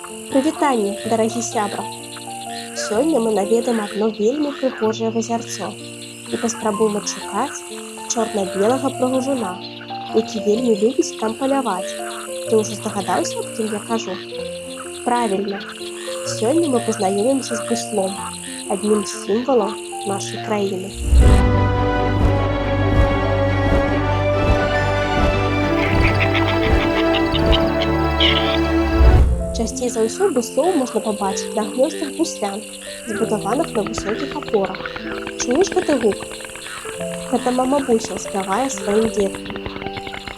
Прывітанне, дарагі сябра! Сёння мы наведаем адно вельмі прыгожае вазярцо і паспрабуем адшукаць чорна-белага прыгажуна, які вельмі любіць там паляваць. Ты ўжо здагадаўся, аб кім я кажу? Правільна! Сёння мы пазнаёмімся з буслом, адным з сімвалаў нашай краіны. Часцей за ўсё буслоў можна пабачыць на гнёздах буслян, збудаваных на высокіх апорах. Чуеш гэты гук? Гэта мама бусел спявае сваім дзеткам.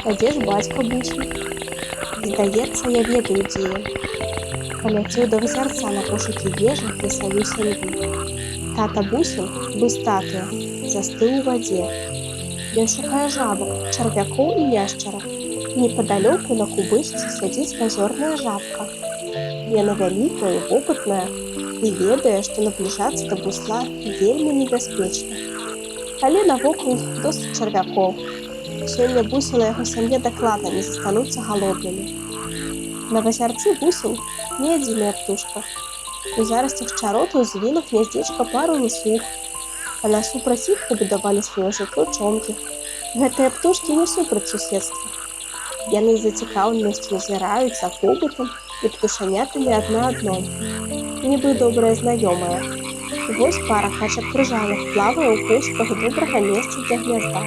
А дзе ж бацька бусел? Здаецца, я ведаю, дзе ён. Паляцеў да вазярца на пошукі ежы для сваёй сям'і. Тата бусел, бы статуя, застыў у вадзе. Ён шукае жабак, чарвякоў і яшчарак. Непадалёку на кубышцы сядзіць азёрная жабка. Яна вялікая і вопытная і ведае, што набліжацца да бусла вельмі небяспечна. Але навокал досыць чарвякоў. Сёння бусел і яго сям'я дакладна не застануцца галоднымі. На вазярцы бусел не адзіная птушка. У зарасцях чароту звіла гняздзечка пару лысух, а насупраць іх пабудавалі сваё жытло чомкі. Гэтыя птушкі не супраць суседства. Яны з зацікаўленасцю назіраюць за побытам і птушанятамі адна адной, нібы добрая знаёмая. Вось пара качак крыжаных плавае ў пошуках добрага месца для гнязда.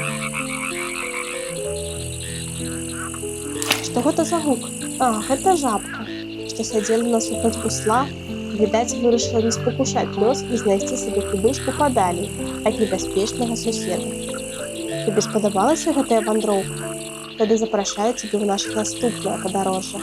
Што гэта за гук? Гэта жабка, што сядзела насупраць бусла, відаць, вырашыла не спакушаць лёс і знайсці сабе кубышку падалей ад небяспечнага суседа. Табе спадабалася гэтая вандроўка? Тады запрашаю цябе ў наша наступнае падарожжа.